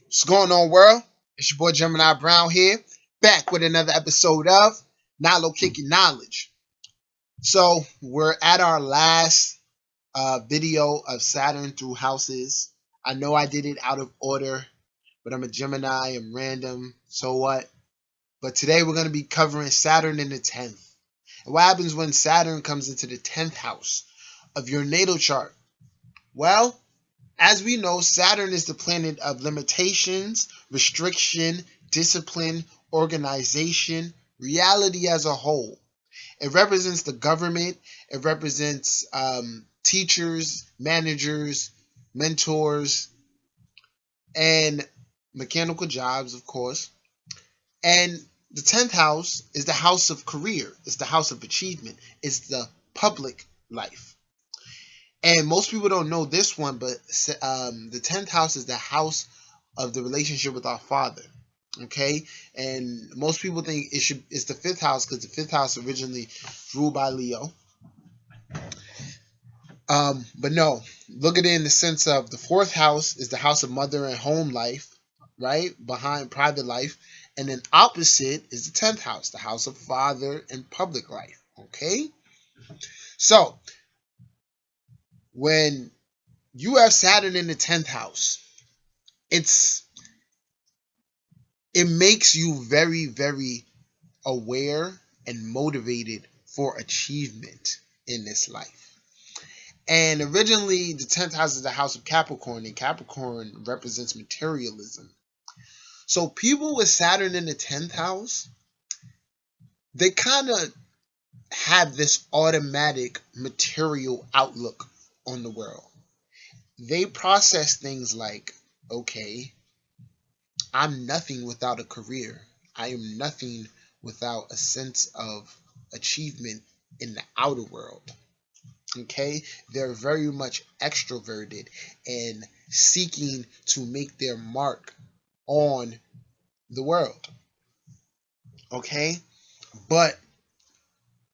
What's going on, world? It's your boy Gemini Brown here, back with another episode of Nalo Kicking Knowledge. So, we're at our last video of Saturn through houses. I know I did it out of order, but I'm a Gemini, I'm random, so what? But today we're going to be covering Saturn in the 10th. And what happens when Saturn comes into the 10th house of your natal chart? Well, as we know, Saturn is the planet of limitations, restriction, discipline, organization, reality as a whole. It represents the government, it represents teachers, managers, mentors, and mechanical jobs, of course. And the 10th house is the house of career, it's the house of achievement, it's the public life. And most people don't know this one, but the 10th house is the house of the relationship with our father. Okay, and most people think it's the fifth house because the fifth house originally ruled by Leo. But no, look at it in the sense of the fourth house is the house of mother and home life, right? Behind private life. And then opposite is the 10th house, the house of father and public life. Okay? So when you have Saturn in the 10th house, it's it makes you very, very aware and motivated for achievement in this life. And originally, the 10th house is the house of Capricorn, and Capricorn represents materialism. So, people with Saturn in the 10th house, they kind of have this automatic material outlook on the world. They process things like, okay, I'm nothing without a career. I am nothing without a sense of achievement in the outer world. Okay? They're very much extroverted and seeking to make their mark on the world. Okay? But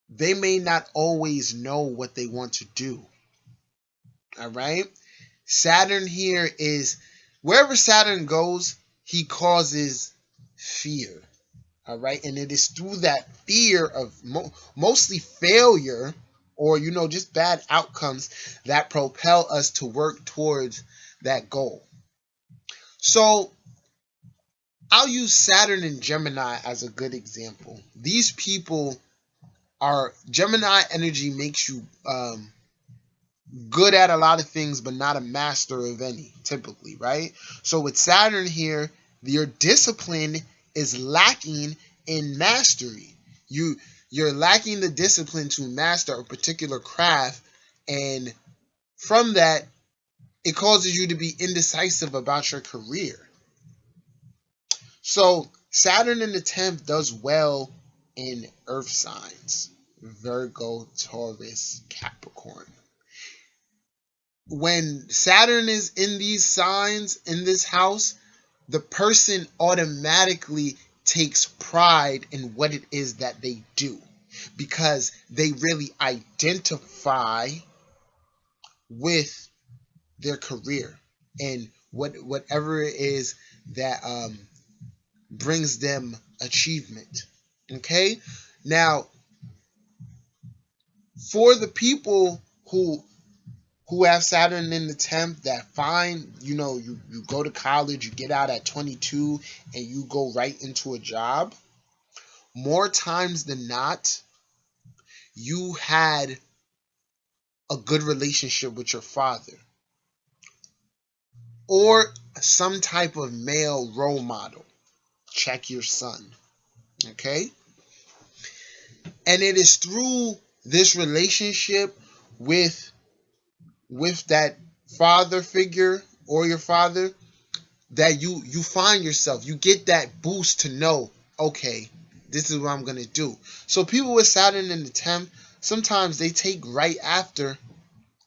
they may not always know what they want to do. All right? Saturn here is wherever Saturn goes, he causes fear. All right, and it is through that fear of mostly failure or just bad outcomes that propel us to work towards that goal. So I'll use Saturn and Gemini as a good example. These people are Gemini energy makes you good at a lot of things, but not a master of any, typically, right? So with Saturn here, your discipline is lacking in mastery. You're lacking the discipline to master a particular craft, and from that, it causes you to be indecisive about your career. So Saturn in the 10th does well in earth signs: Virgo, Taurus, Capricorn. When Saturn is in these signs in this house, the person automatically takes pride in what it is that they do because they really identify with their career and whatever it is that brings them achievement. Okay? Now, for the people who have Saturn in the 10th that find, you go to college, you get out at 22, and you go right into a job, more times than not, you had a good relationship with your father or some type of male role model. Check your son. Okay? And it is through this relationship with that father figure or your father that you find yourself, you get that boost to know, okay, this is what I'm going to do. So people with Saturn in the 10th, sometimes they take right after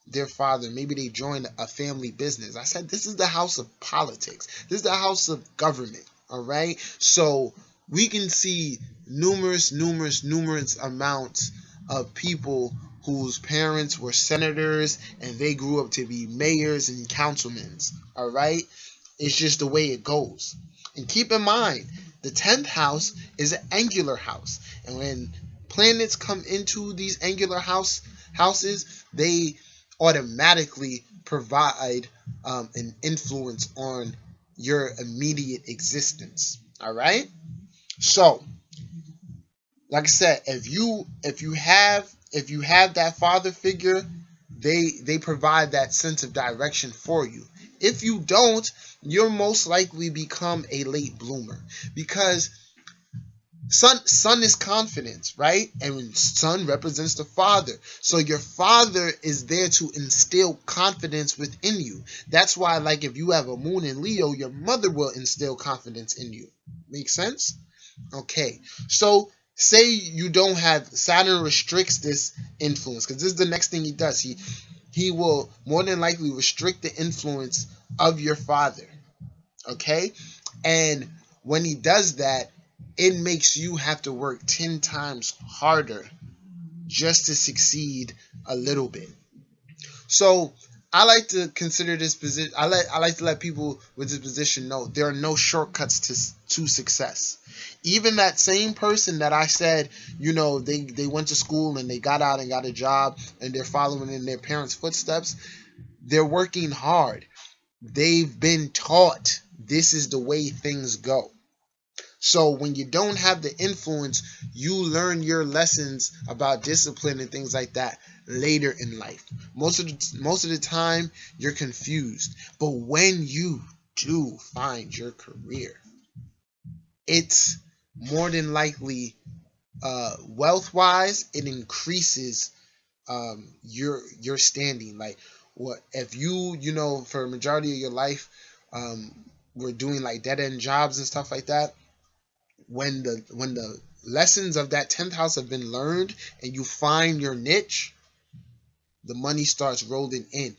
their father. Maybe they join a family business. I said this is the house of politics. This is the house of government. All right. So we can see numerous amounts of people whose parents were senators and they grew up to be mayors and councilmen. All right. It's just the way it goes. And keep in mind, the 10th house is an angular house. And when planets come into these angular houses, they automatically provide an influence on your immediate existence. All right? So, like I said, if you have that father figure, they provide that sense of direction for you. If you don't, you'll most likely become a late bloomer, because sun is confidence, right? And sun represents the father. So your father is there to instill confidence within you. That's why, like, if you have a moon in Leo, your mother will instill confidence in you. Make sense? Okay, so say you don't have Saturn restricts this influence, because this is the next thing he does. He will more than likely restrict the influence of your father. Okay, and when he does that, it makes you have to work 10 times harder just to succeed a little bit. So I like to consider this position. I like to let people with this position know there are no shortcuts to success. Even that same person that I said, they went to school and they got out and got a job and they're following in their parents' footsteps. They're working hard. They've been taught this is the way things go. So when you don't have the influence, you learn your lessons about discipline and things like that later in life. Most of the time, you're confused. But when you do find your career, it's more than likely, wealth wise, it increases your standing. Like, what if for a majority of your life, were doing like dead end jobs and stuff like that. When the lessons of that 10th house have been learned and you find your niche, the money starts rolling in.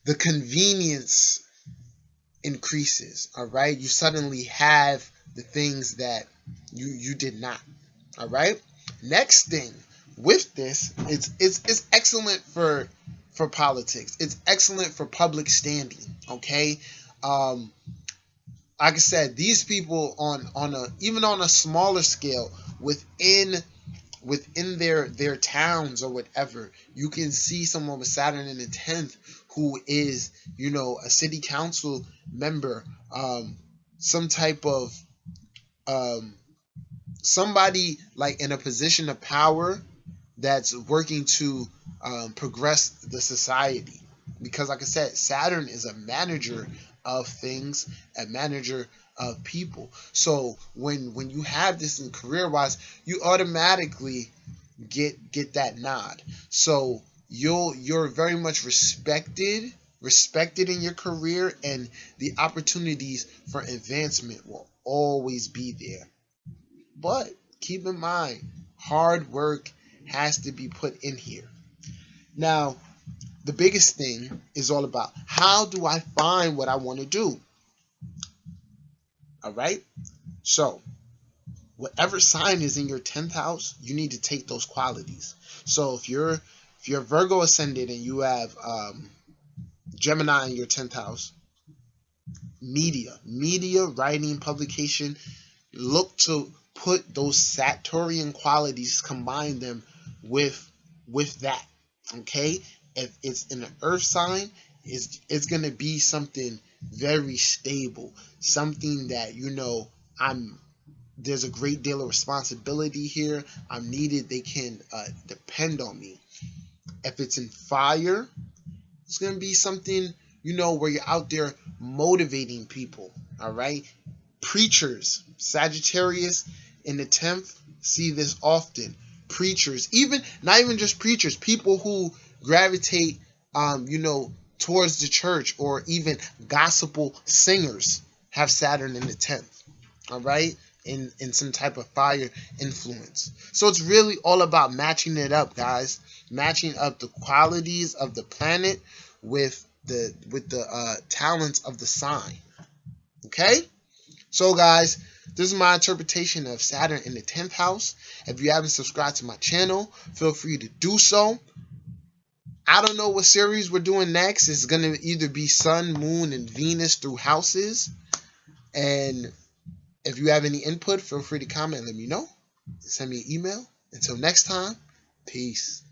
The convenience increases. All right, you suddenly have the things that you did not. All right. Next thing with this, it's excellent for politics. It's excellent for public standing. Okay. Um, like I said, these people on a even on a smaller scale within their towns or whatever, you can see someone with Saturn in the 10th who is a city council member, some type of um, somebody like in a position of power that's working to progress the society. Because, like I said, Saturn is a manager of things, a manager of people. So when you have this in career wise, you automatically get that nod. So you're very much respected in your career, and the opportunities for advancement will always be there. But keep in mind, hard work has to be put in here. Now, the biggest thing is all about, how do I find what I want to do? All right. So, whatever sign is in your 10th house, you need to take those qualities. So, if you're Virgo ascended and you have Gemini in your 10th house, media, writing, publication, look to put those Saturnian qualities, combine them with that. Okay, if it's in an earth sign, it's gonna be something very stable, something that I'm there's a great deal of responsibility here. I'm needed. They can depend on me. If it's in fire, it's gonna be something where you're out there motivating people. All right, preachers, Sagittarius in the 10th, see this often. Preachers, even not even just preachers, people who gravitate towards the church, or even gospel singers, have Saturn in the 10th. All right, in some type of fire influence. So it's really all about matching it up, guys. Matching up the qualities of the planet with the talents of the sign. Okay. So, guys, this is my interpretation of Saturn in the 10th house. If you haven't subscribed to my channel, feel free to do so. I don't know what series we're doing next. It's going to either be Sun, Moon, and Venus through houses. And if you have any input, feel free to comment. Let me know. Send me an email. Until next time, peace.